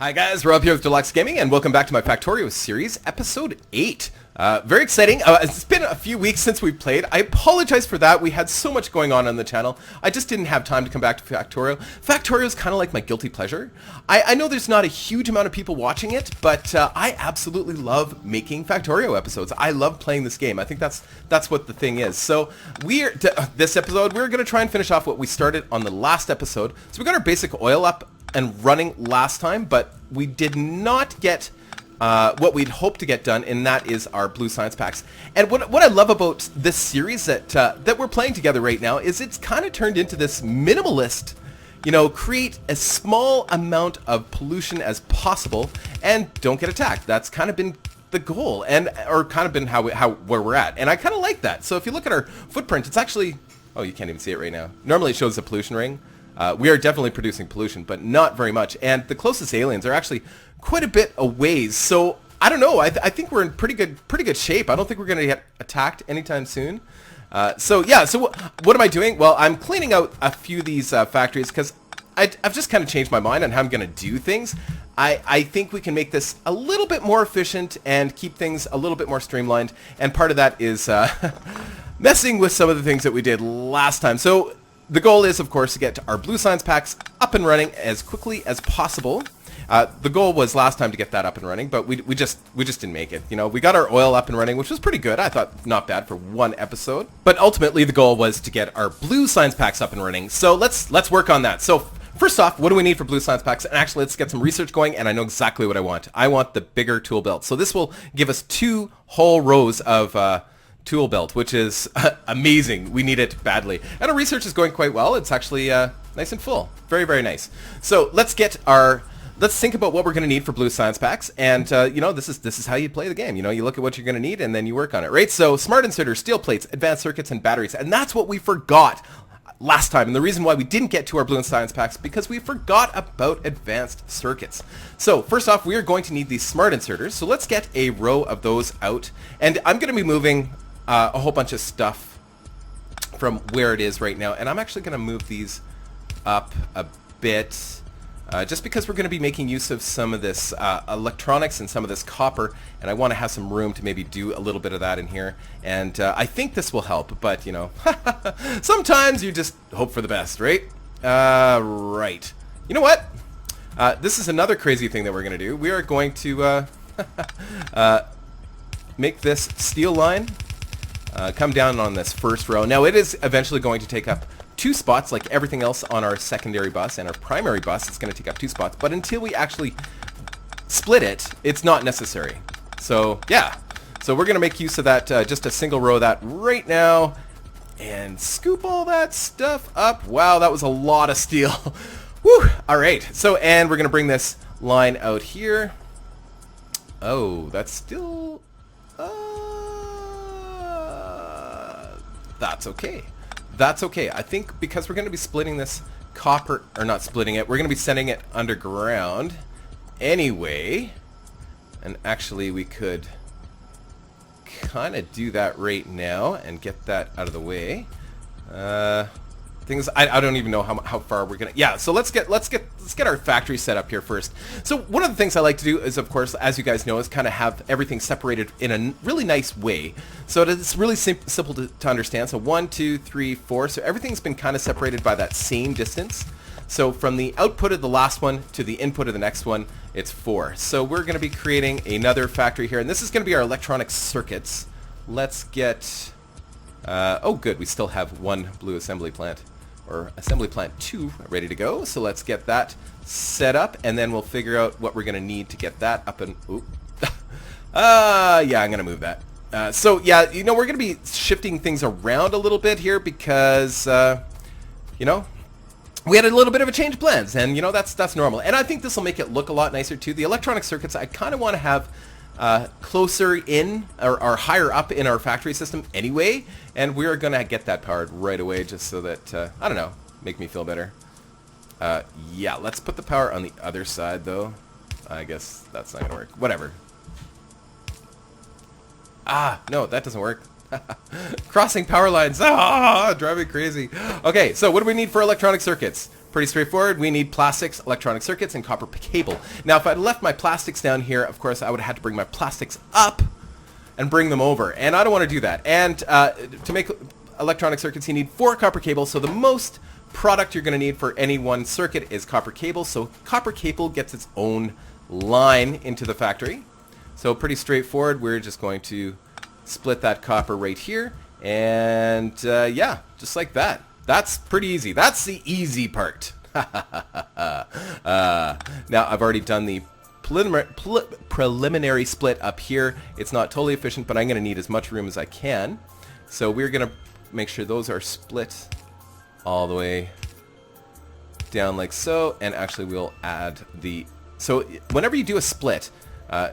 Hi guys, Rob here with Deluks Gaming, and welcome back to my Factorio series, episode 8. Very exciting. It's been a few weeks since we played. I apologize for that. We had so much going on the channel. I just didn't have time to come back to Factorio. Factorio is kind of like my guilty pleasure. I know there's not a huge amount of people watching it, but I absolutely love making Factorio episodes. I love playing this game. I think that's what the thing is. So this episode, we're going to try and finish off what we started on the last episode. So we got our basic oil up and running last time, but we did not get what we'd hoped to get done, and that is our blue science packs. And what I love about this series that we're playing together right now is it's kind of turned into this minimalist, create a small amount of pollution as possible and don't get attacked. That's kind of been the goal, or kind of been where we're at, and I kind of like that. So if you look at our footprint, it's actually, oh, you can't even see it right now. Normally it shows a pollution ring. We are definitely producing pollution, but not very much. And the closest aliens are actually quite a bit away. So I don't know. I think we're in pretty good shape. I don't think we're going to get attacked anytime soon. So what am I doing? Well, I'm cleaning out a few of these factories because I've just kind of changed my mind on how I'm going to do things. I think we can make this a little bit more efficient and keep things a little bit more streamlined. And part of that is messing with some of the things that we did last time. So the goal is, of course, to get our blue science packs up and running as quickly as possible. The goal was last time to get that up and running, but we just didn't make it. We got our oil up and running, which was pretty good. I thought not bad for one episode. But ultimately, the goal was to get our blue science packs up and running. So let's work on that. So first off, what do we need for blue science packs? And actually, let's get some research going, and I know exactly what I want. I want the bigger tool belt. So this will give us 2 whole rows of tool belt, which is amazing. We need it badly, and our research is going quite well. It's actually nice and full. Very, very nice. So let's think about what we're going to need for blue science packs, and this is how you play the game. You look at what you're going to need and then you work on it, right? So smart inserters, steel plates, advanced circuits, and batteries, and that's what we forgot last time. And the reason why we didn't get to our blue science packs because we forgot about advanced circuits. So first off, we are going to need these smart inserters. So let's get a row of those out, and I'm going to be moving a whole bunch of stuff from where it is right now, and I'm actually going to move these up a bit just because we're going to be making use of some of this electronics and some of this copper, and I want to have some room to maybe do a little bit of that in here, and I think this will help, but sometimes you just hope for the best, right? Right. You know what? This is another crazy thing that we're going to do. We are going to make this steel line come down on this first row. Now it is eventually going to take up 2 spots like everything else on our secondary bus, and our primary bus is going to take up 2 spots, but until we actually split it, it's not necessary. So yeah, so we're going to make use of that, just a single row of that right now, and scoop all that stuff up. Wow, that was a lot of steel. Woo! Alright, so, and we're going to bring this line out here. Oh, that's still... That's okay. That's okay. I think because we're going to be splitting this copper, or not splitting it, we're going to be sending it underground anyway. And actually we could kind of do that right now and get that out of the way. I don't even know how far we're gonna. Yeah, so let's get our factory set up here first. So one of the things I like to do is, of course, as you guys know, is kind of have everything separated in a really nice way. So it's really simple to understand. So 1, 2, 3, 4. So everything's been kind of separated by that same distance. So from the output of the last one to the input of the next one, it's 4. So we're going to be creating another factory here, and this is going to be our electronic circuits. Let's get. Oh, good. We still have 1 blue assembly plant. Or assembly plant 2 ready to go. So let's get that set up, and then we'll figure out what we're going to need to get that up and... Ooh. Yeah, I'm going to move that. So yeah, we're going to be shifting things around a little bit here because, we had a little bit of a change of plans, and, that's normal. And I think this will make it look a lot nicer too. The electronic circuits, I kind of want to have closer in or higher up in our factory system anyway, and we're gonna get that powered right away just so that I don't know, make me feel better. Yeah, let's put the power on the other side though. I guess that's not gonna work. Whatever. No, that doesn't work. Crossing power lines. Ah, drive me crazy. Okay, so what do we need for electronic circuits? Pretty straightforward. We need plastics, electronic circuits, and copper cable. Now, if I'd left my plastics down here, of course, I would have had to bring my plastics up and bring them over. And I don't want to do that. And to make electronic circuits, you need 4 copper cables. So the most product you're going to need for any one circuit is copper cable. So copper cable gets its own line into the factory. So pretty straightforward. We're just going to split that copper right here. And yeah, just like that. That's pretty easy. That's the easy part. Now, I've already done the preliminary split up here. It's not totally efficient, but I'm going to need as much room as I can. So we're going to make sure those are split all the way down like so. And actually, we'll add the... So whenever you do a split,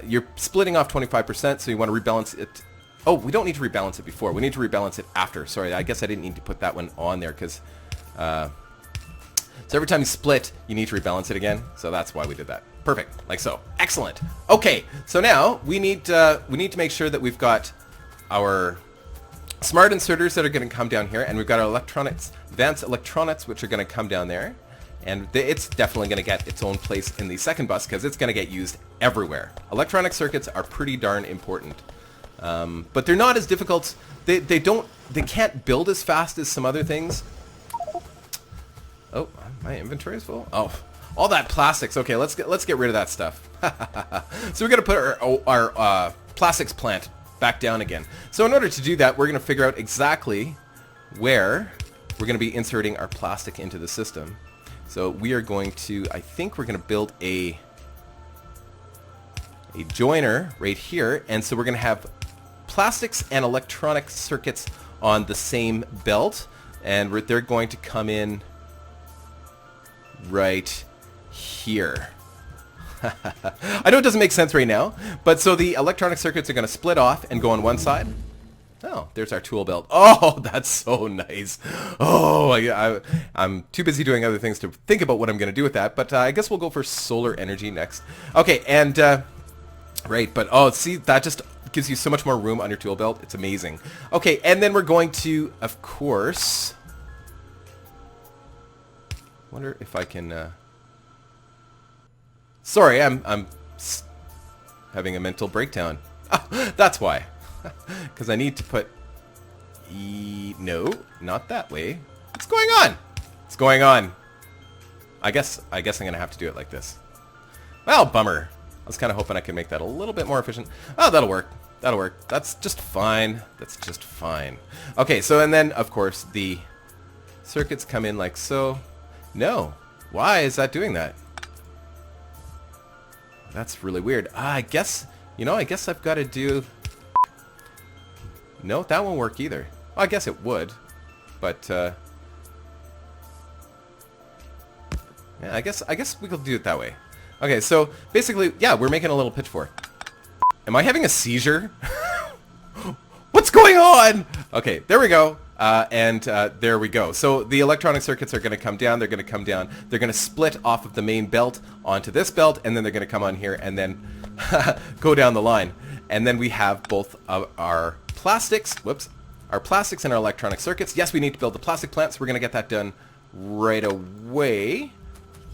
you're splitting off 25%, so you want to rebalance it. Oh, we don't need to rebalance it before. We need to rebalance it after. Sorry, I guess I didn't need to put that one on there because... so every time you split, you need to rebalance it again. So that's why we did that. Perfect, like so. Excellent. Okay, so now we need to make sure that we've got our smart inserters that are going to come down here, and we've got our electronics, advanced electronics, which are going to come down there. And it's definitely going to get its own place in the second bus because it's going to get used everywhere. Electronic circuits are pretty darn important. But they're not as difficult. They can't build as fast as some other things. Oh, my inventory is full. Oh, all that plastics. Okay, let's get rid of that stuff. So we're gonna put our plastics plant back down again. So in order to do that, we're gonna figure out exactly where we're gonna be inserting our plastic into the system. So we are going to, I think we're gonna build a joiner right here, and so we're gonna have plastics and electronic circuits on the same belt, and they're going to come in right here. I know it doesn't make sense right now, but so the electronic circuits are going to split off and go on one side. Oh, there's our tool belt. Oh, that's so nice. Oh, I'm too busy doing other things to think about what I'm going to do with that, but I guess we'll go for solar energy next. Okay, and right, but oh, see, that just gives you so much more room on your tool belt. It's amazing. Okay, and then we're going to, of course, wonder if I can, sorry, I'm having a mental breakdown. Oh, that's why. Because I need to put, no, not that way. What's going on? What's going on? I guess I'm going to have to do it like this. Well, bummer. I was kind of hoping I could make that a little bit more efficient. Oh, that'll work. That'll work. That's just fine. That's just fine. Okay, so and then, of course, the circuits come in like so. No. Why is that doing that? That's really weird. I guess, I guess I've got to do... No, that won't work either. Well, I guess it would. But, yeah, I guess we could do it that way. Okay, so basically, yeah, we're making a little pitchfork. Am I having a seizure? What's going on? Okay, there we go. And there we go. So the electronic circuits are going to come down. They're going to come down. They're going to split off of the main belt onto this belt, and then they're going to come on here and then go down the line. And then we have both of our plastics. Whoops. Our plastics and our electronic circuits. Yes, we need to build the plastic plant, so we're going to get that done right away.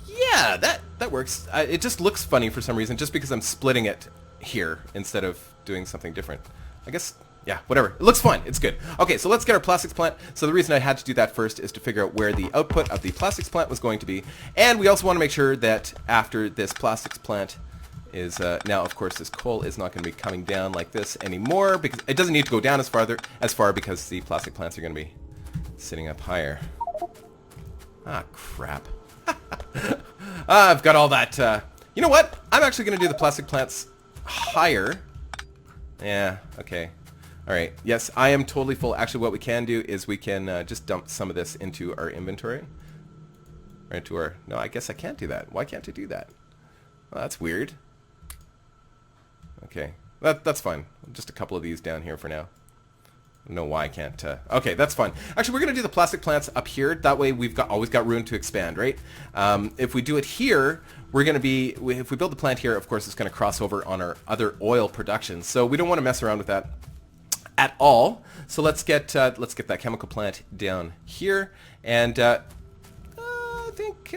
Yeah, that works. It just looks funny for some reason, just because I'm splitting it here instead of doing something different. I guess, yeah, whatever. It looks fun. It's good. Okay, so let's get our plastics plant. So the reason I had to do that first is to figure out where the output of the plastics plant was going to be. And we also want to make sure that after this plastics plant is, now, of course, this coal is not going to be coming down like this anymore, because it doesn't need to go down as far because the plastic plants are going to be sitting up higher. Ah, crap. I've got all that. You know what? I'm actually going to do the plastic plants higher. Yeah, okay. All right. Yes, I am totally full. Actually, what we can do is we can just dump some of this into our inventory. Or into our... No, I guess I can't do that. Why can't I do that? Well, that's weird. Okay. That's fine. Just a couple of these down here for now. I don't know why I can't... Okay, that's fine. Actually, we're going to do the plastic plants up here. That way we've always got room to expand, right? If we do it here, we're going to be... If we build the plant here, of course, it's going to cross over on our other oil production. So we don't want to mess around with that at all. So let's get that chemical plant down here, and I think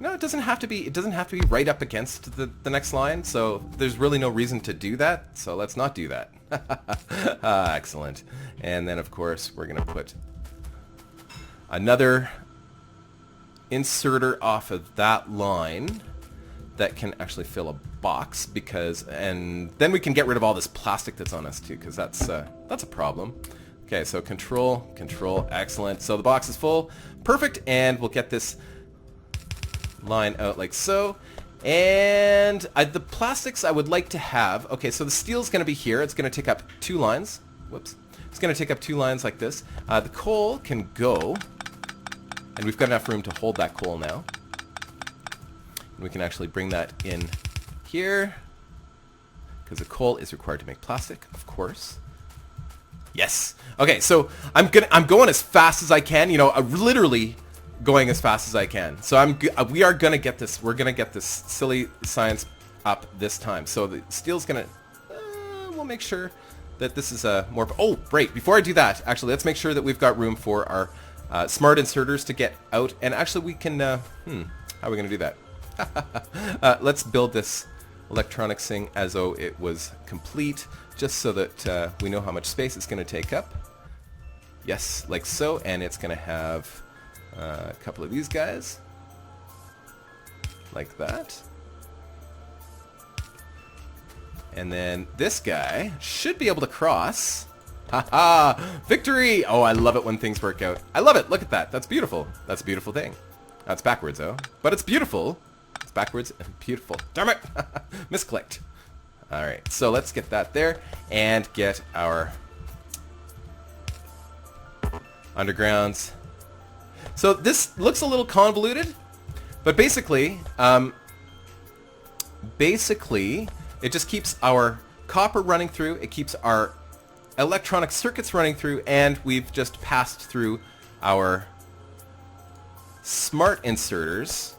no, it doesn't have to be. It doesn't have to be right up against the next line. So there's really no reason to do that. So let's not do that. Excellent. And then of course we're gonna put another inserter off of that line that can actually fill a box, because, and then we can get rid of all this plastic that's on us too, because that's a problem. Okay, so control, excellent. So the box is full, perfect, and we'll get this line out like so. And the plastics I would like to have, okay, so the steel's going to be here. It's going to take up 2 lines. Whoops. It's going to take up 2 lines like this. The coal can go, and we've got enough room to hold that coal now. And we can actually bring that in here, because the coal is required to make plastic, of course. Yes. Okay, so I'm going as fast as I can. You know, literally going as fast as I can. So we are gonna get this. We're gonna get this silly science up this time. So the steel's gonna. We'll make sure that this is more. Oh, right. Before I do that, actually, let's make sure that we've got room for our smart inserters to get out. And actually, we can. How are we gonna do that? Let's build this electronics thing as though it was complete, just so that we know how much space it's going to take up. Yes, like so, and it's going to have a couple of these guys, like that. And then this guy should be able to cross. Haha! Victory! Oh, I love it when things work out. I love it! Look at that. That's beautiful. That's a beautiful thing. That's backwards, though. But it's beautiful. It's backwards and beautiful. Damn it! Misclicked. Alright, so let's get that there and get our undergrounds. So this looks a little convoluted, but basically it just keeps our copper running through, it keeps our electronic circuits running through, and we've just passed through our smart inserters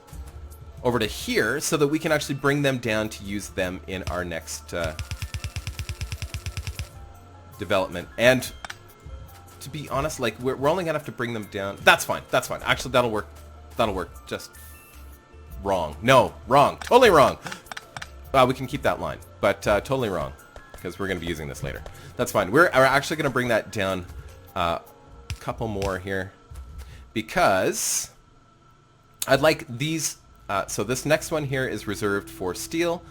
over to here so that we can actually bring them down to use them in our next development. And to be honest, like we're only gonna have to bring them down. That's fine. That's fine. Actually, that'll work. That'll work. Just wrong. No, wrong. Totally wrong. We can keep that line, but totally wrong, because we're gonna be using this later. That's fine. We're actually gonna bring that down a couple more here, because I'd like these. So this next one here is reserved for steel,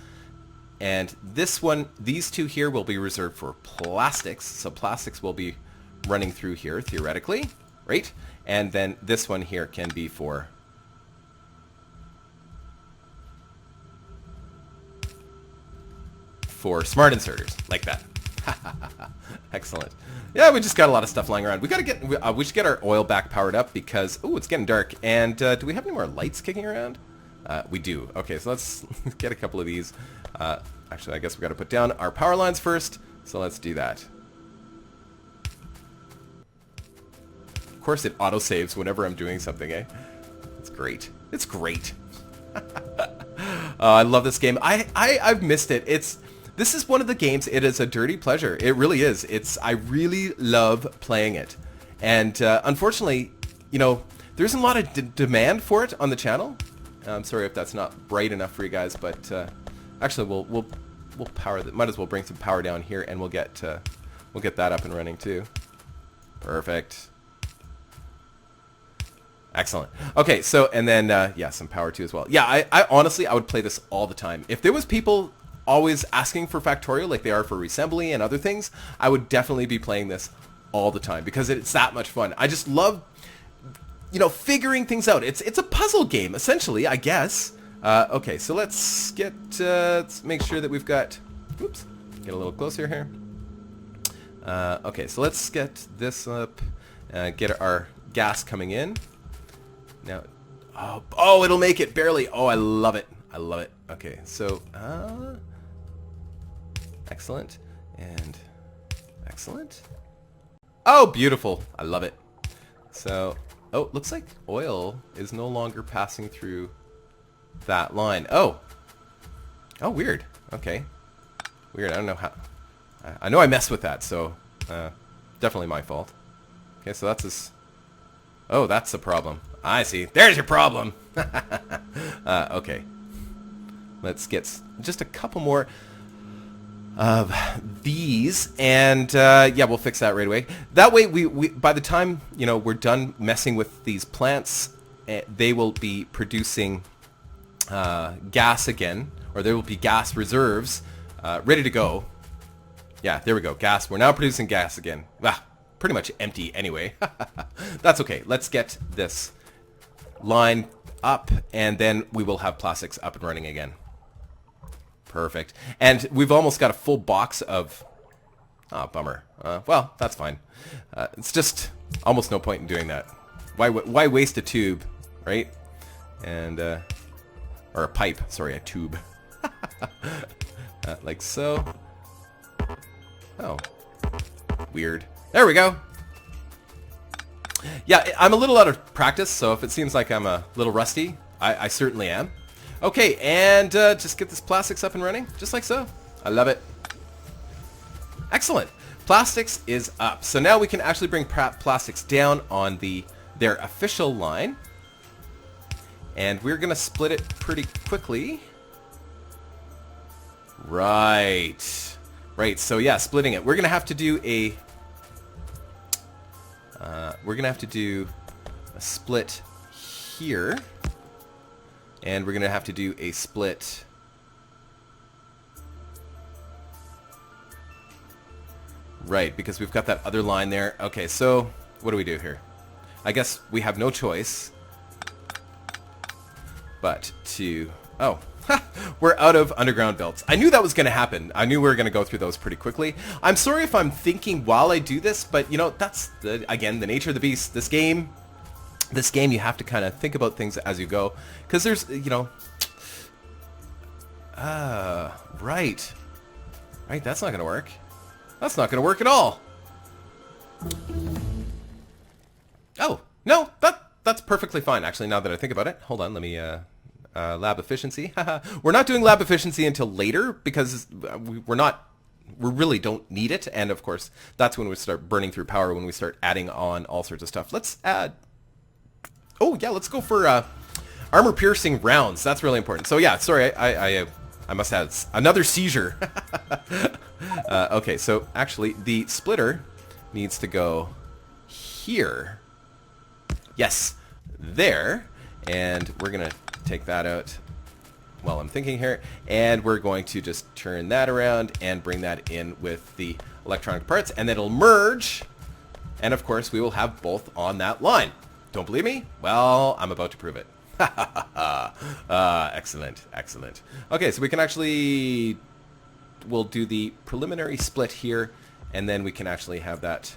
and this one, these two here will be reserved for plastics. So plastics will be running through here theoretically, right? And then this one here can be for smart inserters, like that. Excellent. Yeah, we just got a lot of stuff lying around. We gotta get. We should get our oil back powered up, because it's getting dark. And do we have any more lights kicking around? We do. Okay, so let's get a couple of these. Actually, I guess we got to put down our power lines first. So let's do that. Of course, it auto-saves whenever I'm doing something, eh? It's great. It's great. I love this game. I've missed it. This is one of the games. It is a dirty pleasure. It really is. I really love playing it. And unfortunately, you know, there isn't a lot of demand for it on the channel. I'm sorry if that's not bright enough for you guys, but actually we'll power that. Might as well bring some power down here, and we'll get that up and running too. Perfect. Excellent. Okay, so and then yeah, some power too as well. Yeah, I honestly I would play this all the time. If there was people always asking for Factorio like they are for Reassembly and other things, I would definitely be playing this all the time, because it's that much fun. I just love, you know, figuring things out. It's a puzzle game, essentially, I guess. Okay, so let's get, let's make sure that we've got, oops, get a little closer here. Okay, so let's get this up, get our gas coming in. Now, oh, it'll make it, barely. Oh, I love it. I love it. Okay, so, excellent, and excellent. Oh, beautiful. I love it. So, oh, looks like oil is no longer passing through that line. Oh, weird. Okay, weird. I don't know I know I messed with that, so definitely my fault. Okay, so that's this. Oh, that's the problem. I see. There's your problem. Okay. Let's get just a couple more of these, and yeah, we'll fix that right away. That way, we by the time we're done messing with these plants, they will be producing gas again, or there will be gas reserves ready to go. Yeah, there we go. Gas. We're now producing gas again. Ah, pretty much empty anyway. That's okay. Let's get this line up, and then we will have plastics up and running again. Perfect. And we've almost got a full box of... Oh, bummer. Well, that's fine. It's just almost no point in doing that. Why waste a tube, right? And, or a pipe. Sorry, a tube. Like so. Oh. Weird. There we go. Yeah, I'm a little out of practice, so if it seems like I'm a little rusty, I certainly am. Okay, and just get this plastics up and running, just like so. I love it. Excellent. Plastics is up. So now we can actually bring plastics down on their official line. And we're going to split it pretty quickly. Right. Right, so yeah, splitting it. We're going to have to do a... split here. And we're going to have to do a split right, because we've got that other line there. Okay, so what do we do here? I guess we have no choice but to... Oh, we're out of underground belts. I knew that was going to happen. I knew we were going to go through those pretty quickly. I'm sorry if I'm thinking while I do this, but that's, again, the nature of the beast. This game, you have to kind of think about things as you go. Because there's, right. Right, that's not going to work. That's not going to work at all. Oh, no, that's perfectly fine, actually, now that I think about it. Hold on, let me, lab efficiency. We're not doing lab efficiency until later because we really don't need it. And of course, that's when we start burning through power, when we start adding on all sorts of stuff. Let's add... Oh, yeah, let's go for armor-piercing rounds. That's really important. So, yeah, sorry, I must have another seizure. Okay, so actually, the splitter needs to go here. Yes, there. And we're going to take that out while I'm thinking here. And we're going to just turn that around and bring that in with the electronic parts. And then it'll merge. And, of course, we will have both on that line. Don't believe me? Well, I'm about to prove it. Excellent, excellent. Okay, so we can actually... We'll do the preliminary split here, and then we can actually have that...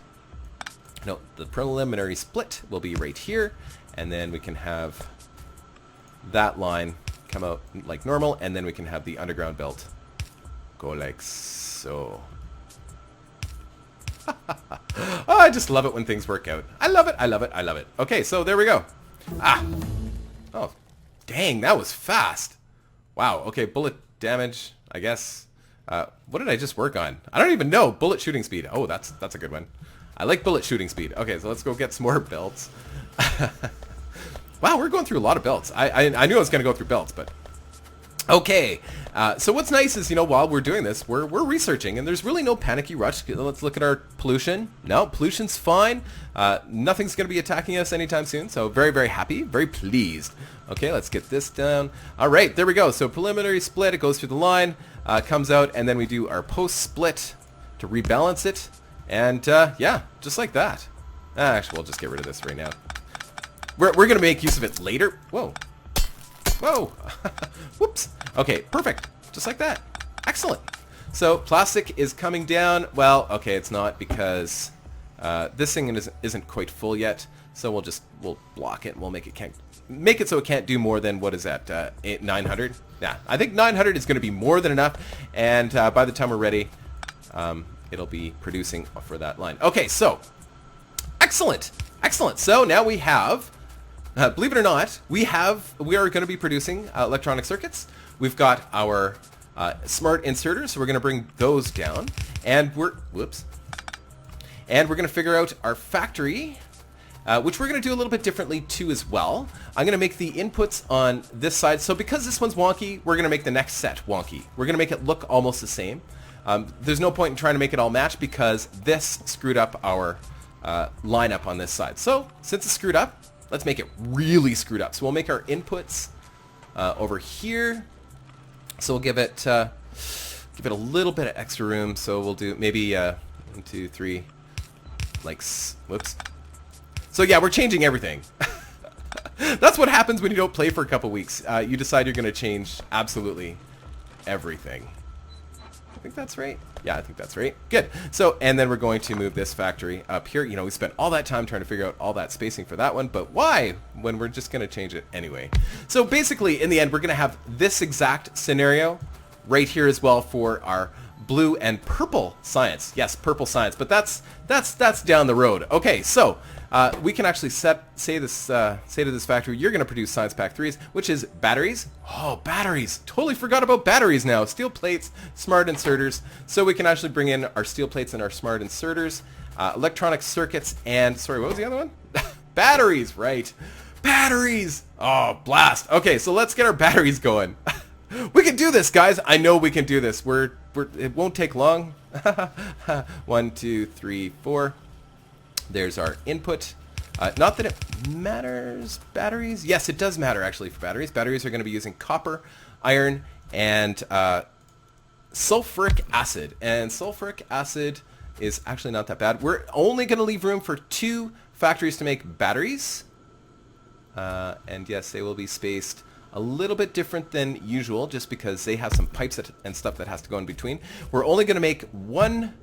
No, the preliminary split will be right here, and then we can have that line come out like normal, and then we can have the underground belt go like so. Oh, I just love it when things work out. I love it, I love it, I love it. Okay, so there we go. Ah. Oh, dang, that was fast. Wow, okay, bullet damage, I guess. What did I just work on? I don't even know. Bullet shooting speed. Oh, that's a good one. I like bullet shooting speed. Okay, so let's go get some more belts. Wow, we're going through a lot of belts. I knew I was going to go through belts, but... Okay, so what's nice is, while we're doing this, we're researching, and there's really no panicky rush. Let's look at our pollution. No, pollution's fine. Nothing's going to be attacking us anytime soon, so very, very happy, very pleased. Okay, let's get this down. All right, there we go. So preliminary split, it goes through the line, comes out, and then we do our post-split to rebalance it. And, yeah, just like that. Actually, we'll just get rid of this right now. We're going to make use of it later. Whoa. Whoa. Whoops. Okay, perfect. Just like that. Excellent. So plastic is coming down. Well, okay, it's not because this thing isn't quite full yet. So we'll block it and we'll make it so it can't do more than, what is that, 900? Yeah, I think 900 is going to be more than enough. And by the time we're ready, it'll be producing for that line. Okay, so excellent. Excellent. So now we have... believe it or not, we are going to be producing electronic circuits. We've got our smart inserters, so we're going to bring those down. And we're going to figure out our factory, which we're going to do a little bit differently too as well. I'm going to make the inputs on this side. So because this one's wonky, we're going to make the next set wonky. We're going to make it look almost the same. There's no point in trying to make it all match because this screwed up our lineup on this side. So since it's screwed up, let's make it really screwed up. So we'll make our inputs over here. So we'll give it a little bit of extra room. So we'll do maybe 1, 2, 3, like whoops. So yeah, we're changing everything. That's what happens when you don't play for a couple weeks. You decide you're going to change absolutely everything. I think that's right. Yeah, I think that's right. Good. So, and then we're going to move this factory up here. You know, we spent all that time trying to figure out all that spacing for that one, but why when we're just going to change it anyway? So basically, in the end, we're going to have this exact scenario right here as well for our blue and purple science. Yes, purple science, but that's down the road. Okay, so we can actually say to this factory, you're going to produce science pack 3s, which is batteries. Oh, batteries. Totally forgot about batteries now. Steel plates, smart inserters. So we can actually bring in our steel plates and our smart inserters, electronic circuits, and sorry, what was the other one? Batteries, right. Batteries. Oh, blast. Okay, so let's get our batteries going. We can do this, guys. I know we can do this. It won't take long. 1, 2, 3, 4. There's our input. Not that it matters. Batteries? Yes, it does matter actually for batteries. Batteries are going to be using copper, iron, and sulfuric acid. And sulfuric acid is actually not that bad. We're only going to leave room for 2 factories to make batteries. And yes, they will be spaced a little bit different than usual just because they have some pipes and stuff that has to go in between. We're only going to make 1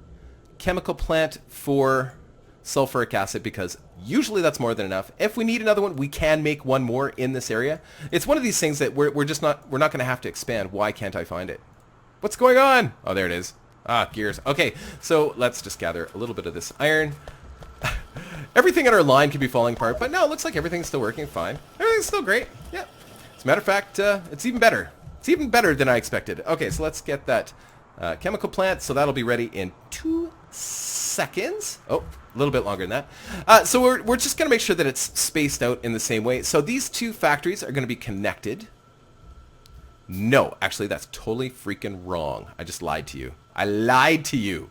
chemical plant for sulfuric acid because usually that's more than enough. If we need another one, we can make 1 more in this area. It's one of these things that we're not going to have to expand. Why can't I find it? What's going on? Oh, there it is. Ah, gears. Okay, so let's just gather a little bit of this iron. Everything in our line could be falling apart, but no, it looks like everything's still working fine. Everything's still great. Yeah. As a matter of fact, it's even better. It's even better than I expected. Okay, so let's get that chemical plant. So that'll be ready in 2 seconds. Oh, a little bit longer than that. So we're just going to make sure that it's spaced out in the same way. So these 2 factories are going to be connected. No, actually, that's totally freaking wrong. I just lied to you. I lied to you.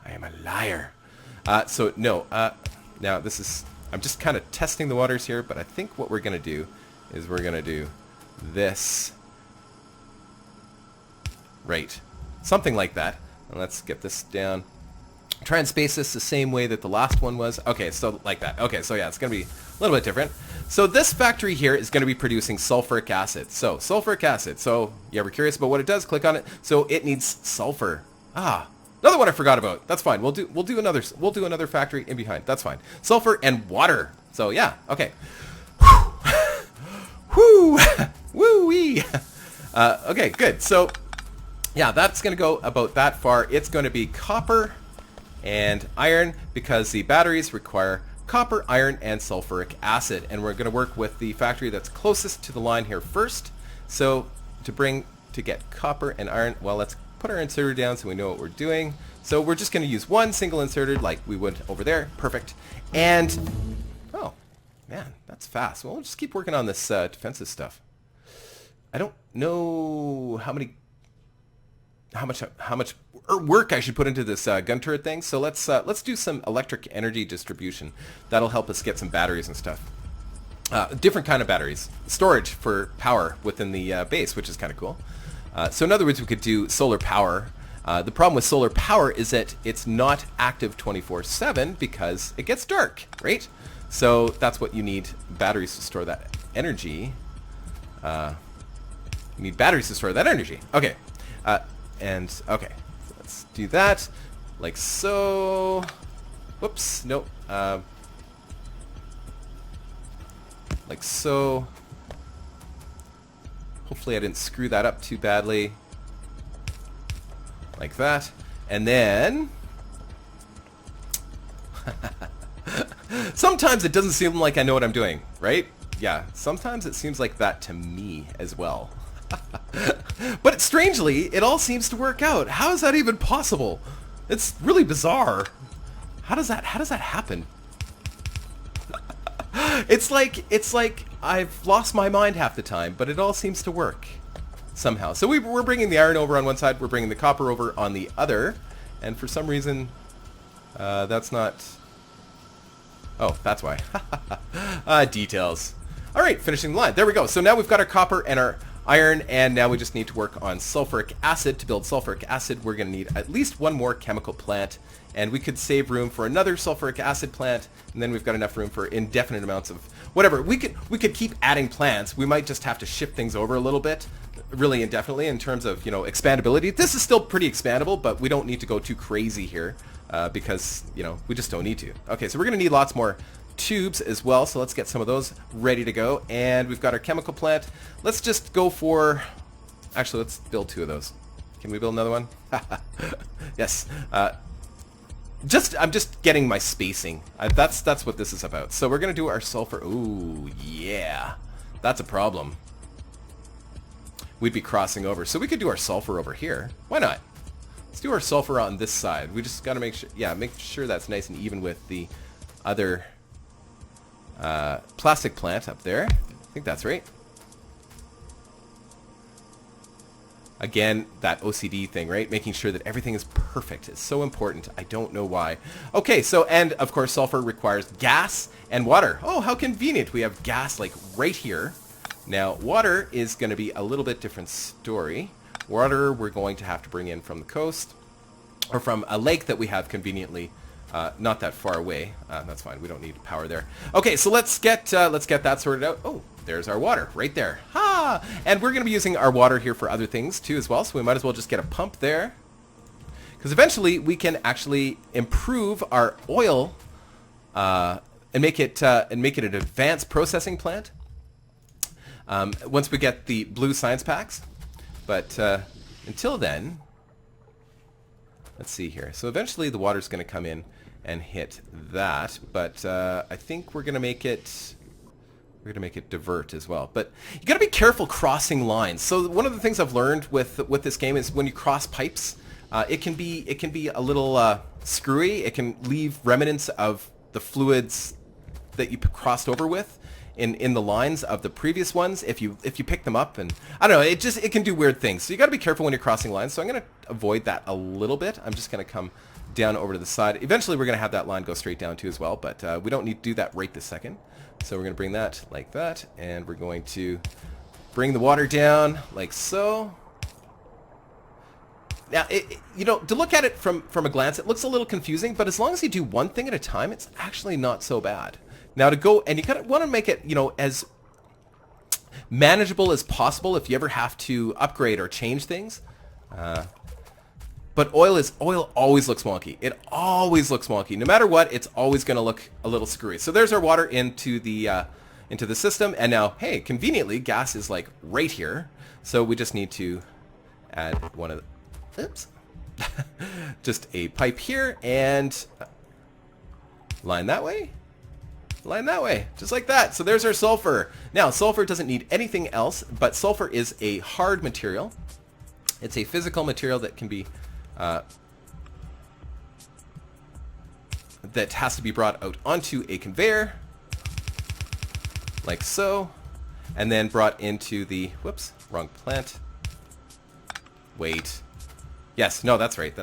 I am a liar. So no, now this is, I'm just kind of testing the waters here, but I think what we're going to do is we're going to do this. Right. Something like that. And let's get this down. Try and space this the same way that the last one was. Okay, so like that. Okay, so yeah, it's going to be a little bit different. So this factory here is going to be producing sulfuric acid. So sulfuric acid. So you ever curious about what it does? Click on it. So it needs sulfur. Ah, another one I forgot about. That's fine. We'll do another factory in behind. That's fine. Sulfur and water. So yeah, okay. Whoo! Woo-wee! Okay, good. So yeah, that's going to go about that far. It's going to be copper and iron because the batteries require copper, iron, and sulfuric acid. And we're going to work with the factory that's closest to the line here first. So to get copper and iron, well, let's put our inserter down so we know what we're doing. So we're just going to use 1 single inserter like we would over there. Perfect. And, oh, man, that's fast. Well, we'll just keep working on this defensive stuff. I don't know how much work I should put into this gun turret thing. So let's do some electric energy distribution. That'll help us get some batteries and stuff. Different kind of batteries. Storage for power within the base, which is kind of cool. So in other words, we could do solar power. The problem with solar power is that it's not active 24/7 because it gets dark, right? So that's what you need batteries to store that energy. You need batteries to store that energy. Okay. Okay, so let's do that, like so. Whoops, nope. Like so. Hopefully I didn't screw that up too badly. Like that. And then... sometimes it doesn't seem like I know what I'm doing, right? Yeah, sometimes it seems like that to me as well. But strangely, it all seems to work out. How is that even possible? It's really bizarre. How does that happen? It's like I've lost my mind half the time, but it all seems to work somehow. So we're bringing the iron over on one side, we're bringing the copper over on the other, and for some reason, that's not... Oh, that's why. Details. All right, finishing the line. There we go. So now we've got our copper and our iron, and now we just need to work on sulfuric acid. To build sulfuric acid, we're going to need at least one more chemical plant, and we could save room for another sulfuric acid plant, and then we've got enough room for indefinite amounts of whatever. We could keep adding plants. We might just have to shift things over a little bit, really indefinitely, in terms of, you know, expandability. This is still pretty expandable, but we don't need to go too crazy here because, you know, we just don't need to. Okay, so we're going to need lots more tubes as well, so let's get some of those ready to go. And we've got our chemical plant. Let's just go for... Actually, let's build 2 of those. Can we build another one? Yes. I'm just getting my spacing. That's what this is about. So we're going to do our sulfur. Ooh, yeah. That's a problem. We'd be crossing over. So we could do our sulfur over here. Why not? Let's do our sulfur on this side. We just got to make sure that's nice and even with the other plastic plant up there. I think that's right. Again, that OCD thing, right? Making sure that everything is perfect is so important. I don't know why. Okay, so, and of course, sulfur requires gas and water. Oh, how convenient. We have gas like right here. Now, water is going to be a little bit different story. Water we're going to have to bring in from the coast or from a lake that we have conveniently not that far away. That's fine. We don't need power there. Okay, so let's get that sorted out. Oh, there's our water right there. Ha! And we're going to be using our water here for other things too as well. So we might as well just get a pump there, because eventually we can actually improve our oil and make it an advanced processing plant once we get the blue science packs. But until then, let's see here. So eventually the water's going to come in and hit that, but I think we're going to make it divert as well. But you got to be careful crossing lines. So one of the things I've learned with this game is when you cross pipes, it can be a little screwy. It can leave remnants of the fluids that you crossed over with in the lines of the previous ones if you pick them up, and I don't know, it can do weird things. So you got to be careful when you're crossing lines. So I'm going to avoid that a little bit. I'm just going to come down over to the side. Eventually we're going to have that line go straight down too as well, but we don't need to do that right this second. So we're going to bring that like that, and we're going to bring the water down like so. Now, you know, to look at it from a glance, it looks a little confusing, but as long as you do one thing at a time, it's actually not so bad. Now to go, and you kind of want to make it, you know, as manageable as possible if you ever have to upgrade or change things. But oil always looks wonky. It always looks wonky. No matter what, it's always going to look a little screwy. So there's our water into the system, and now, hey, conveniently, gas is like right here. So we just need to add one of the, oops, just a pipe here and line that way. Line that way, just like that. So there's our sulfur. Now, sulfur doesn't need anything else, but sulfur is a hard material. It's a physical material that can be, that has to be brought out onto a conveyor, like so, and then brought into the, whoops, wrong plant. Wait. Yes, no, that's right.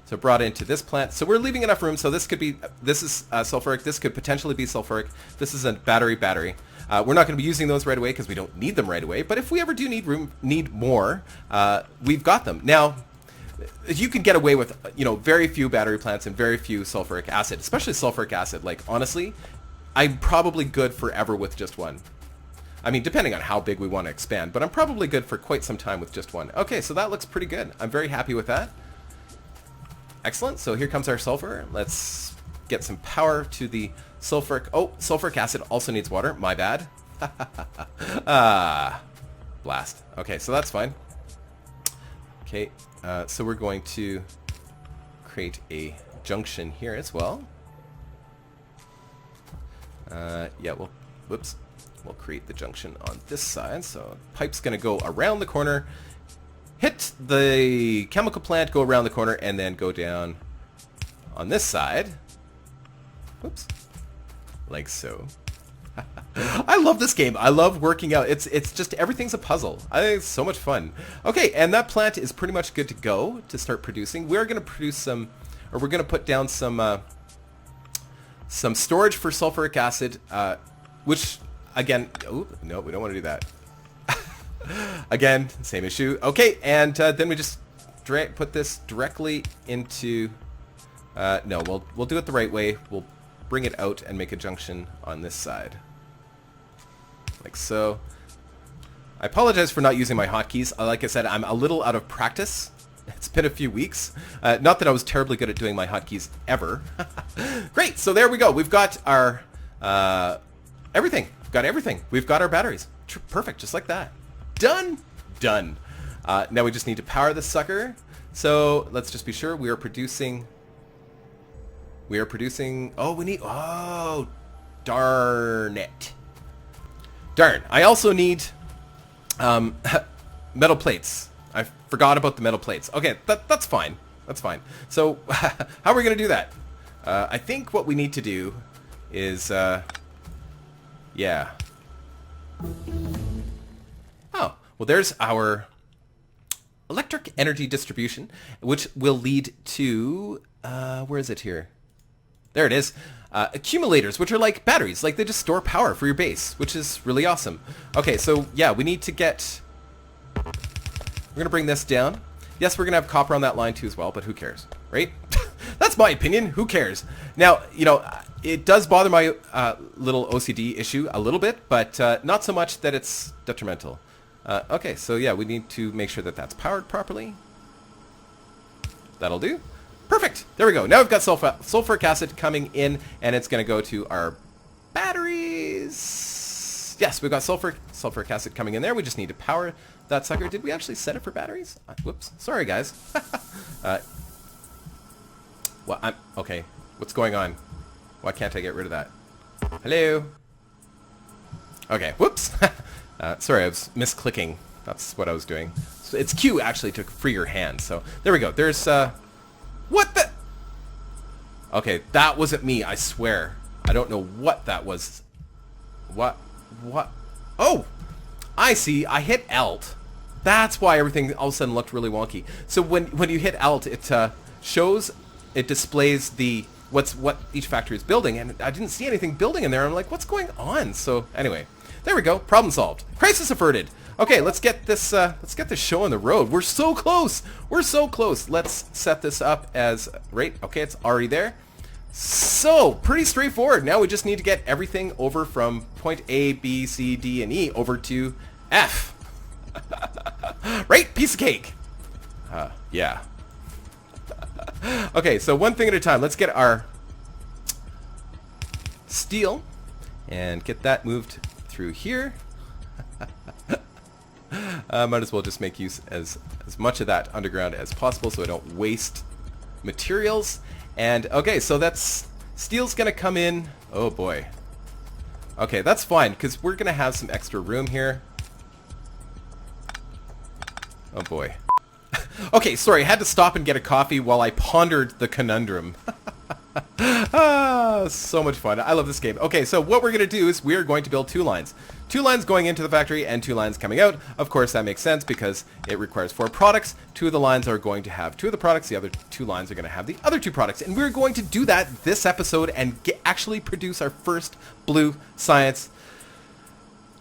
So brought into this plant. So we're leaving enough room. So this could be, this is sulfuric. This could potentially be sulfuric. This is a battery. We're not going to be using those right away because we don't need them right away. But if we ever do need more, we've got them. Now, you can get away with, you know, very few battery plants and very few sulfuric acid, especially sulfuric acid. Like, honestly, I'm probably good forever with just one. I mean, depending on how big we want to expand, but I'm probably good for quite some time with just one. Okay, so that looks pretty good. I'm very happy with that. Excellent. So here comes our sulfur. Let's get some power to the sulfuric. Oh, sulfuric acid also needs water. My bad. Blast. Okay, so that's fine. Okay, so we're going to create a junction here as well. Yeah, well, whoops. we'll create the junction on this side. So pipe's going to go around the corner, hit the chemical plant, go around the corner, and then go down on this side. Oops. Like so. I love this game. I love working out. It's just everything's a puzzle. I think it's so much fun. Okay, and that plant is pretty much good to go to start producing. We're going to produce some, or we're going to put down some storage for sulfuric acid, which again, oh no, we don't want to do that. Again, same issue. Okay, and then we just put this directly into. No, we'll do it the right way. We'll bring it out and make a junction on this side. Like so. I apologize for not using my hotkeys. Like I said, I'm a little out of practice. It's been a few weeks. Not that I was terribly good at doing my hotkeys ever. Great, so there we go. We've got our everything. We've got everything. We've got our batteries. Perfect, just like that. Done. Done. Now we just need to power this sucker. So let's just be sure we are producing... Oh, we need... Oh, darn it. Darn. I also need metal plates. I forgot about the metal plates. Okay, that's fine. That's fine. So how are we going to do that? I think what we need to do is... yeah. Oh, well, there's our electric energy distribution, which will lead to... where is it here? There it is. Accumulators, which are like batteries. Like, they just store power for your base, which is really awesome. Okay, so, yeah, we need to get... We're going to bring this down. Yes, we're going to have copper on that line, too, as well, but who cares, right? That's my opinion. Who cares? Now, you know, it does bother my little OCD issue a little bit, but not so much that it's detrimental. Okay, so, yeah, we need to make sure that that's powered properly. That'll do. Perfect. There we go. Now we've got sulfuric acid coming in, and it's going to go to our batteries. Yes, we've got sulfuric acid coming in there. We just need to power that sucker. Did we actually set it for batteries? Whoops. Sorry, guys. Well, okay. What's going on? Why can't I get rid of that? Hello? Okay. Whoops. Sorry, I was misclicking. That's what I was doing. So it's Q, actually, to free your hand. So there we go. There's... What the? Okay, that wasn't me, I swear. I don't know what that was. What? Oh! I see. I hit Alt. That's why everything all of a sudden looked really wonky. So when you hit Alt, it displays what each factory is building, and I didn't see anything building in there. I'm like, what's going on? So anyway, there we go. Problem solved. Crisis averted. Okay, let's get this show on the road. We're so close. We're so close. Let's set this up as right. Okay, it's already there. So pretty straightforward. Now we just need to get everything over from point A, B, C, D, and E over to F. Right? Piece of cake. Yeah. Okay, so one thing at a time. Let's get our steel and get that moved through here. Might as well just make use as much of that underground as possible so I don't waste materials. And okay, so that's steel's gonna come in. Oh boy. Okay, that's fine because we're gonna have some extra room here. Oh boy. Okay, sorry, I had to stop and get a coffee while I pondered the conundrum. So much fun. I love this game. Okay, so what we're going to do is we're going to build two lines. Two lines going into the factory and two lines coming out. Of course, that makes sense because it requires 4 products. 2 of the lines are going to have 2 of the products. The other 2 lines are going to have the other 2 products. And we're going to do that this episode and actually produce our first blue science.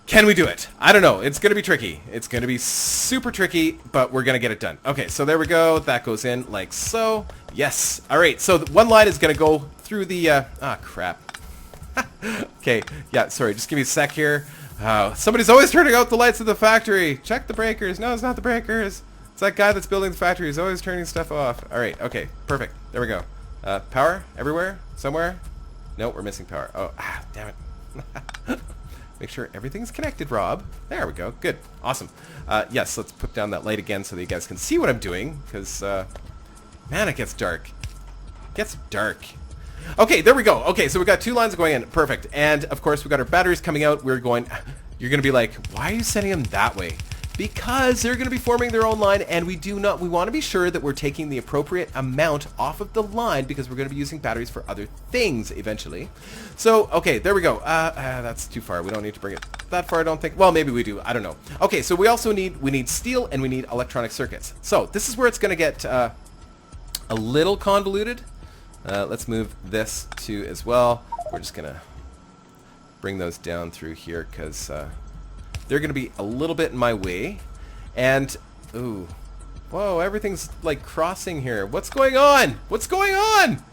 Can we do it? I don't know. It's going to be tricky. It's going to be super tricky, but we're going to get it done. Okay, so there we go. That goes in like so. Yes. All right, so one line is going to go through the... crap. Okay, yeah, sorry. Just give me a sec here. Somebody's always turning out the lights of the factory. Check the breakers. No, it's not the breakers. It's that guy that's building the factory. He's always turning stuff off. All right, okay, perfect. There we go. Power everywhere? Somewhere? No, we're missing power. Oh, damn it. Make sure everything's connected, Rob. There we go. Good. Awesome. Yes, let's put down that light again so that you guys can see what I'm doing, because, man, it gets dark. It gets dark. Okay, there we go. Okay, so we got 2 lines going in. Perfect. And of course, we got our batteries coming out. We're going... You're going to be like, why are you sending them that way? Because they're going to be forming their own line, and we want to be sure that we're taking the appropriate amount off of the line, because we're going to be using batteries for other things eventually. So, okay, there we go. That's too far. We don't need to bring it that far, I don't think. Well, maybe we do. I don't know. Okay, so we also need steel, and we need electronic circuits. So this is where it's going to get a little convoluted. Let's move this to as well. We're just going to bring those down through here, because they're going to be a little bit in my way. And, ooh, whoa, everything's like crossing here. What's going on? What's going on?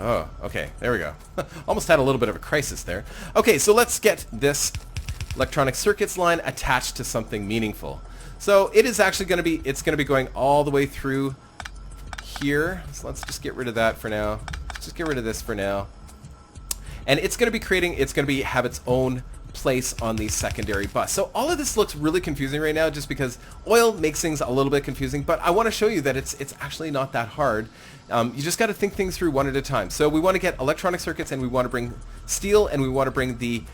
Oh, okay, there we go. Almost had a little bit of a crisis there. Okay, so let's get this electronic circuits line attached to something meaningful. So it is actually going to be, it's going to be going all the way through here. So let's just get rid of that for now. Let's just get rid of this for now. And it's going to be creating, it's going to have its own place on the secondary bus. So all of this looks really confusing right now, just because oil makes things a little bit confusing, but I want to show you that it's actually not that hard. You just got to think things through one at a time. So we want to get electronic circuits, and we want to bring steel, and we want to bring the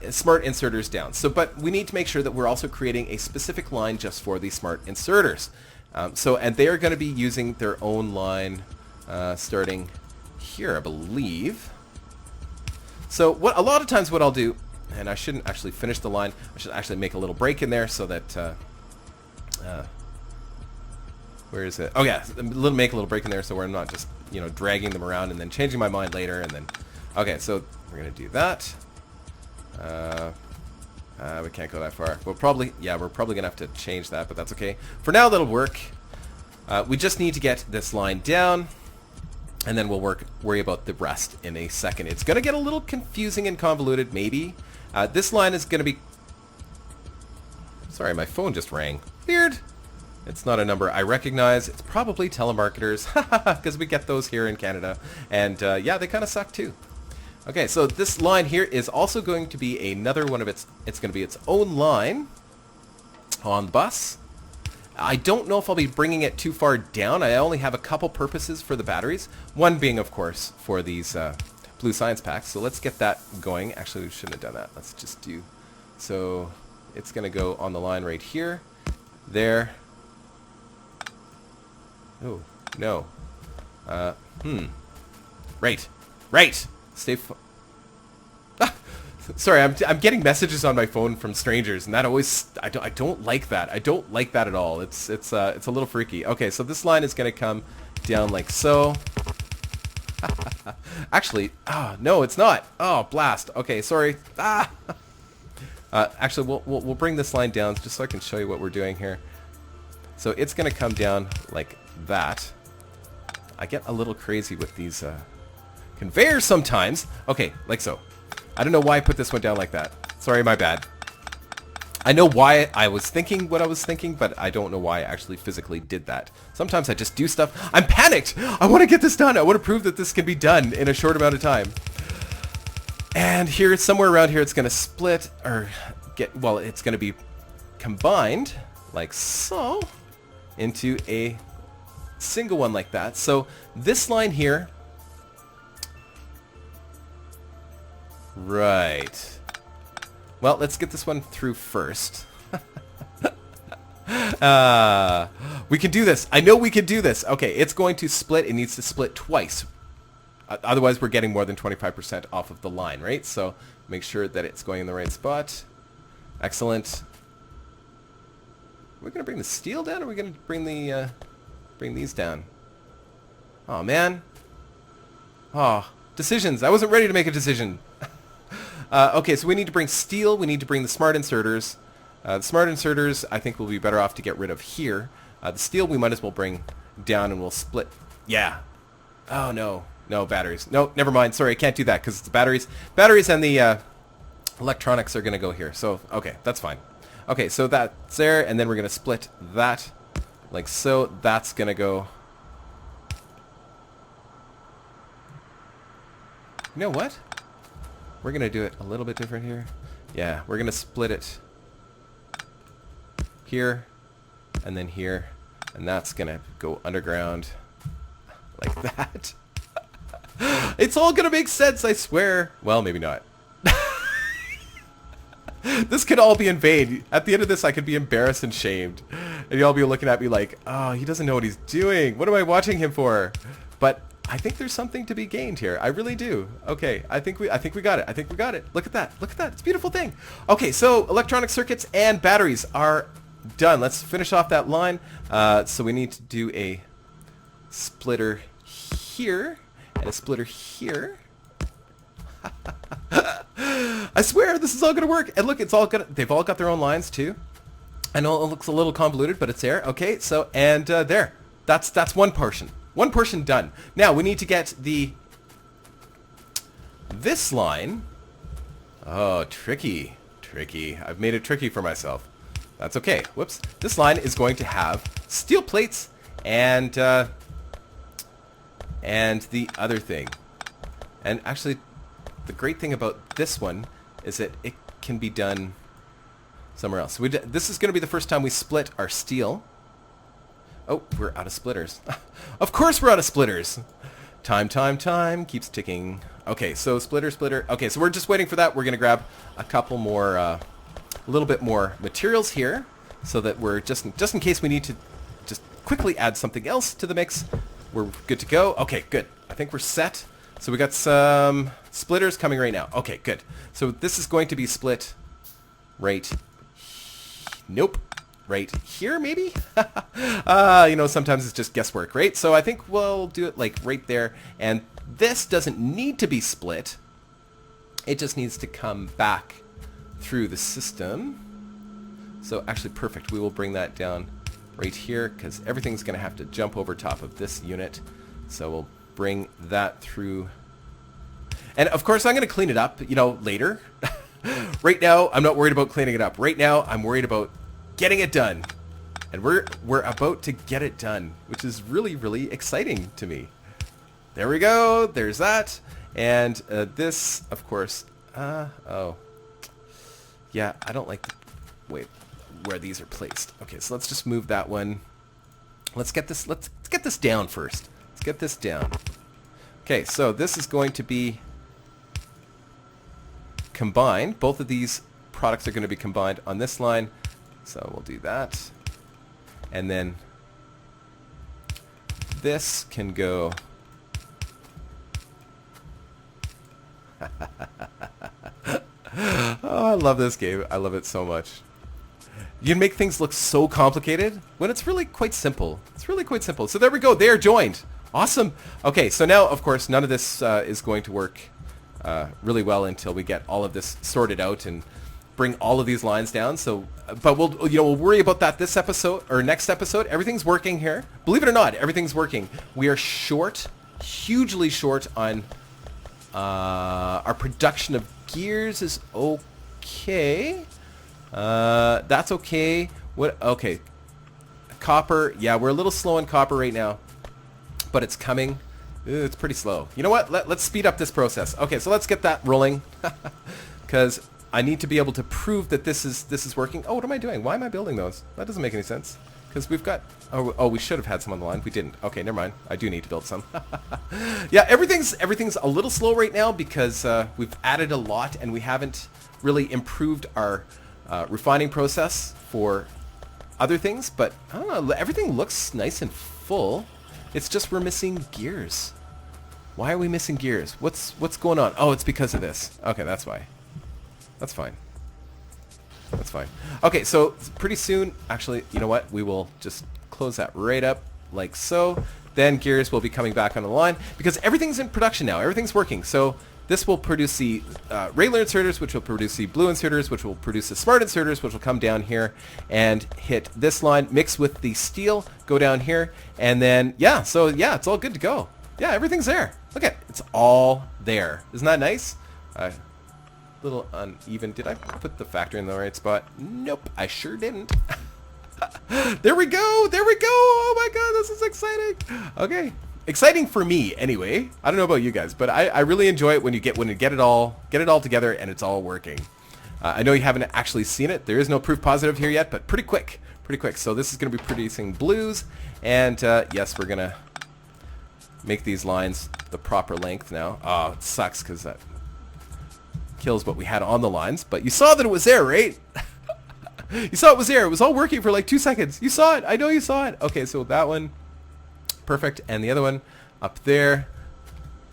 smart inserters down. So, but we need to make sure that we're also creating a specific line just for the smart inserters. And they are going to be using their own line starting here, I believe. So a lot of times what I'll do, and I shouldn't actually finish the line, I should actually make a little break in there so that, where is it? Oh yeah, make a little break in there so we're not just, dragging them around and then changing my mind later and then, okay, so we're going to do that. We can't go that far. We're probably going to have to change that, but that's okay. For now, that'll work. We just need to get this line down, and then we'll worry about the rest in a second. It's going to get a little confusing and convoluted, maybe. This line is going to be... Sorry, my phone just rang. Weird. It's not a number I recognize. It's probably telemarketers, because we get those here in Canada. And yeah, they kind of suck too. Okay, so this line here is also going to be another one of it's going to be its own line on the bus. I don't know if I'll be bringing it too far down. I only have a couple purposes for the batteries. One being, of course, for these blue science packs. So let's get that going. Actually, we shouldn't have done that. Let's just do... So it's going to go on the line right here. There. Oh, no. Right. Right. Stay... Sorry, I'm getting messages on my phone from strangers, and that always I don't like that. I don't like that at all. It's a little freaky. Okay, so this line is going to come down like so. Actually, no, it's not. Oh, blast. Okay, sorry. Actually, we'll bring this line down just so I can show you what we're doing here. So it's going to come down like that. I get a little crazy with these conveyors sometimes. Okay, like so. I don't know why I put this one down like that. Sorry, my bad. I know why I was thinking what I was thinking, but I don't know why I actually physically did that. Sometimes I just do stuff. I'm panicked! I want to get this done! I want to prove that this can be done in a short amount of time. And here, somewhere around here, it's going to split, or it's going to be combined, like so, into a single one like that. So this line here... Right. Well, let's get this one through first. We can do this. I know we can do this. Okay, it's going to split. It needs to split twice. Otherwise, we're getting more than 25% off of the line, right? So make sure that it's going in the right spot. Excellent. We're going to bring the steel down, or are we going to bring these down? Oh, man. Oh, decisions. I wasn't ready to make a decision. Okay, so we need to bring steel. We need to bring the smart inserters. The smart inserters, I think we'll be better off to get rid of here. The steel we might as well bring down, and we'll split. Yeah. Oh, no. No, batteries. No, never mind. Sorry, I can't do that because it's the batteries. Batteries and the electronics are going to go here. So, okay, that's fine. Okay, so that's there, and then we're going to split that like so. That's going to go... You know what? We're going to do it a little bit different here. Yeah, we're going to split it here and then here. And that's going to go underground like that. It's all gonna make sense, I swear. Well, maybe not. This could all be in vain. At the end of this, I could be embarrassed and shamed. And y'all be looking at me like, oh, he doesn't know what he's doing. What am I watching him for? But I think there's something to be gained here. I really do. Okay, I think we got it. I think we got it. Look at that. Look at that. It's a beautiful thing. Okay, so electronic circuits and batteries are done. Let's finish off that line. So we need to do a splitter here and a splitter here. I swear this is all gonna work. And look, it's all gonna. They've all got their own lines too. I know it looks a little convoluted, but it's there. Okay, so and there. That's one portion. One portion done. Now we need to get this line. Oh, tricky. I've made it tricky for myself. That's okay. Whoops. This line is going to have steel plates and the other thing. And actually, the great thing about this one is that it can be done somewhere else. So this is going to be the first time we split our steel. Oh, we're out of splitters. Of course we're out of splitters. Time keeps ticking. Okay, so splitter. Okay, so we're just waiting for that. We're going to grab a couple more, a little bit more materials here, so that we're just in case we need to just quickly add something else to the mix. We're good to go. Okay, good. I think we're set. So we got some splitters coming right now. Okay, good. So this is going to be split right. Nope. Right here, maybe? You know, sometimes it's just guesswork, right? So I think we'll do it like right there. And this doesn't need to be split. It just needs to come back through the system. So actually, perfect. We will bring that down right here because everything's going to have to jump over top of this unit. So we'll bring that through. And of course, I'm going to clean it up, you know, later. Right now, I'm not worried about cleaning it up. Right now, I'm worried about getting it done. And we're about to get it done, which is really, really exciting to me. There we go. There's that. And this, of course, oh. Yeah, I don't like the way where these are placed. Okay, so let's just move that one. Let's get this down first. Let's get this down. Okay, so this is going to be combined. Both of these products are going to be combined on this line. So we'll do that. And then this can go Oh, I love this game. I love it so much. You can make things look so complicated when it's really quite simple. It's really quite simple. So there we go. They are joined. Awesome. Okay, so now, of course, none of this is going to work really well until we get all of this sorted out and bring all of these lines down. So, but we'll worry about that this episode or next episode. Everything's working here. Believe it or not, everything's working. We are short, hugely short on our production of gears is okay. That's okay. What? Okay. Copper. Yeah, we're a little slow on copper right now, but it's coming. It's pretty slow. You know what? Let's speed up this process. Okay, so let's get that rolling, because I need to be able to prove that this is working. Oh, what am I doing? Why am I building those? That doesn't make any sense. Because we've got... Oh, we should have had some on the line. We didn't. Okay, never mind. I do need to build some. Yeah, everything's a little slow right now because we've added a lot and we haven't really improved our refining process for other things. But, I don't know, everything looks nice and full. It's just we're missing gears. Why are we missing gears? What's going on? Oh, it's because of this. Okay, that's why. That's fine. That's fine. Okay, so pretty soon, actually, you know what? We will just close that right up like so. Then gears will be coming back on the line because everything's in production now. Everything's working. So this will produce the regular inserters, which will produce the blue inserters, which will produce the smart inserters, which will come down here and hit this line, mix with the steel, go down here, and then, yeah, so yeah, it's all good to go. Yeah, everything's there. Look at it. It's all there. Isn't that nice? Little uneven. Did I put the factory in the right spot? Nope, I sure didn't. There we go. There we go. Oh my god, this is exciting. Okay, exciting for me anyway. I don't know about you guys, but I really enjoy it when you get it all together and it's all working. I know you haven't actually seen it. There is no proof positive here yet, but pretty quick. So this is going to be producing blues, and yes, we're gonna make these lines the proper length now. Oh, it sucks because that kills what we had on the lines. But you saw that it was there, right? You saw it was there. It was all working for like 2 seconds. You saw it. I know you saw it. Okay, so that one, perfect. And the other one up there.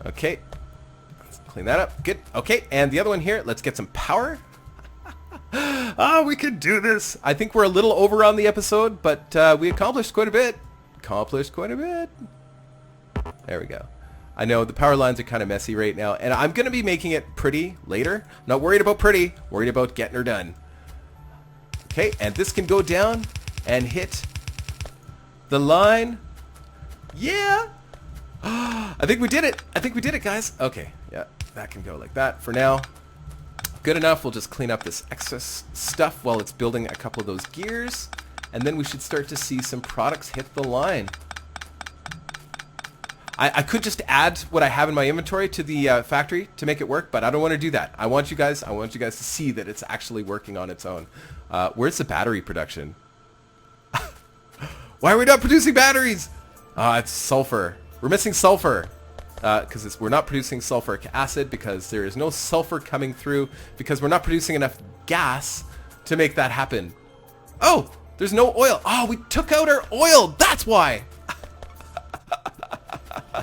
Okay. Let's clean that up. Good. Okay, and the other one here. Let's get some power. Oh, we could do this. I think we're a little over on the episode, but we accomplished quite a bit. There we go. I know the power lines are kind of messy right now, and I'm going to be making it pretty later. Not worried about pretty, worried about getting her done. Okay, and this can go down and hit the line. Yeah. I think we did it. I think we did it, guys. Okay, yeah, that can go like that for now. Good enough. We'll just clean up this excess stuff while it's building a couple of those gears, and then we should start to see some products hit the line. I could just add what I have in my inventory to the factory to make it work, but I don't want to do that. I want you guys to see that it's actually working on its own. Where's the battery production? Why are we not producing batteries? It's sulfur. We're missing sulfur because we're not producing sulfuric acid because there is no sulfur coming through because we're not producing enough gas to make that happen. Oh, there's no oil. Oh, we took out our oil. That's why.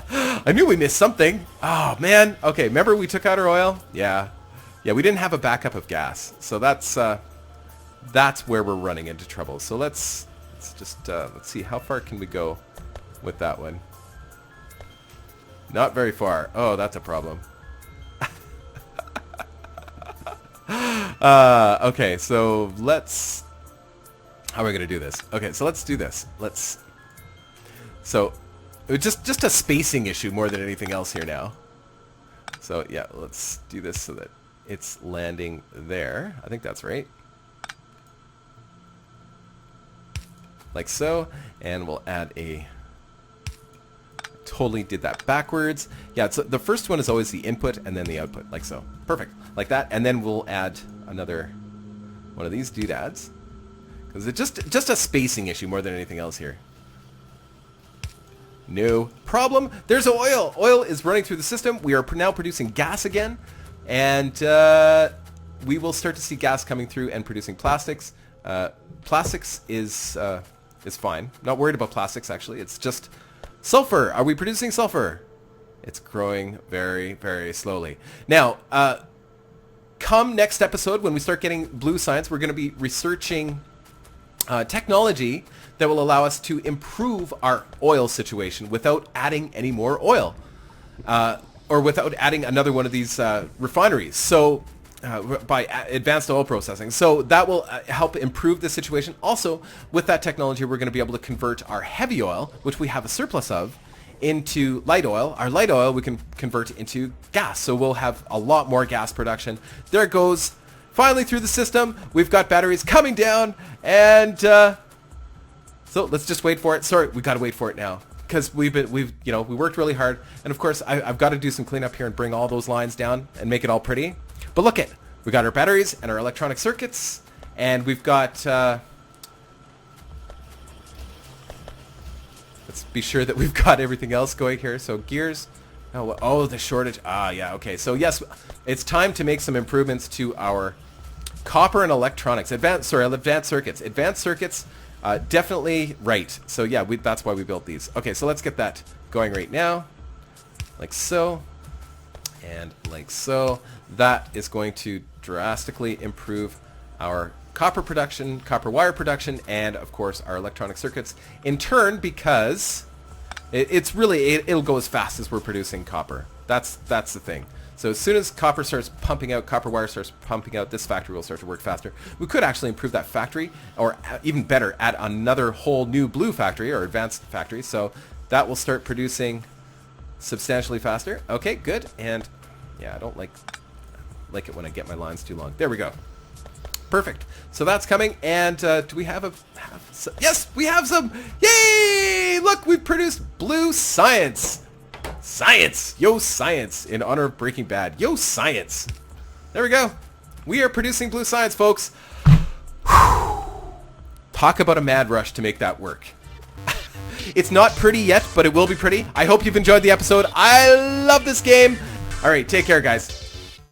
I knew we missed something. Oh, man. Okay, remember we took out our oil? Yeah. Yeah, we didn't have a backup of gas. So that's where we're running into trouble. So let's see, how far can we go with that one? Not very far. Oh, that's a problem. Okay, so how are we going to do this? Okay, so let's do this. So it's just a spacing issue more than anything else here now. So yeah, let's do this so that it's landing there. I think that's right. Like so, and we'll add a... Totally did that backwards. Yeah, so the first one is always the input and then the output, like so. Perfect, like that. And then we'll add another one of these doodads. Because it's just a spacing issue more than anything else here. No problem. There's oil. Oil is running through the system. We are now producing gas again. And we will start to see gas coming through and producing plastics. Plastics is fine. Not worried about plastics, actually. It's just sulfur. Are we producing sulfur? It's growing very, very slowly. Now, come next episode, when we start getting blue science, we're going to be researching technology that will allow us to improve our oil situation without adding any more oil, or without adding another one of these refineries. So by advanced oil processing. So that will help improve the situation. Also, with that technology, we're going to be able to convert our heavy oil, which we have a surplus of, into light oil. Our light oil we can convert into gas. So we'll have a lot more gas production. There it goes. Finally through the system. We've got batteries coming down. And so let's just wait for it. Sorry, we got to wait for it now. Because we worked really hard. And of course, I've got to do some cleanup here and bring all those lines down and make it all pretty. But look it, we got our batteries and our electronic circuits, and we've got, let's be sure that we've got everything else going here. So gears, oh, the shortage, yeah, okay. So yes, it's time to make some improvements to our copper and electronics, advanced circuits. Advanced circuits, definitely right. So yeah, that's why we built these. Okay, so let's get that going right now, like so. And like so, that is going to drastically improve our copper production, copper wire production, and of course our electronic circuits in turn, because it'll go as fast as we're producing copper. That's the thing. So as soon as copper starts pumping out, copper wire starts pumping out, this factory will start to work faster. We could actually improve that factory, or even better, add another whole new blue factory or advanced factory. So that will start producing substantially faster. Okay, good. And yeah, I don't like it when I get my lines too long. There we go. Perfect. So that's coming. And do we have some? Yes, we have some. Yay! Look, we've produced blue science. Science. Yo, science. In honor of Breaking Bad. Yo, science. There we go. We are producing blue science, folks. Talk about a mad rush to make that work. It's not pretty yet, but it will be pretty. I hope you've enjoyed the episode. I love this game. All right, take care, guys.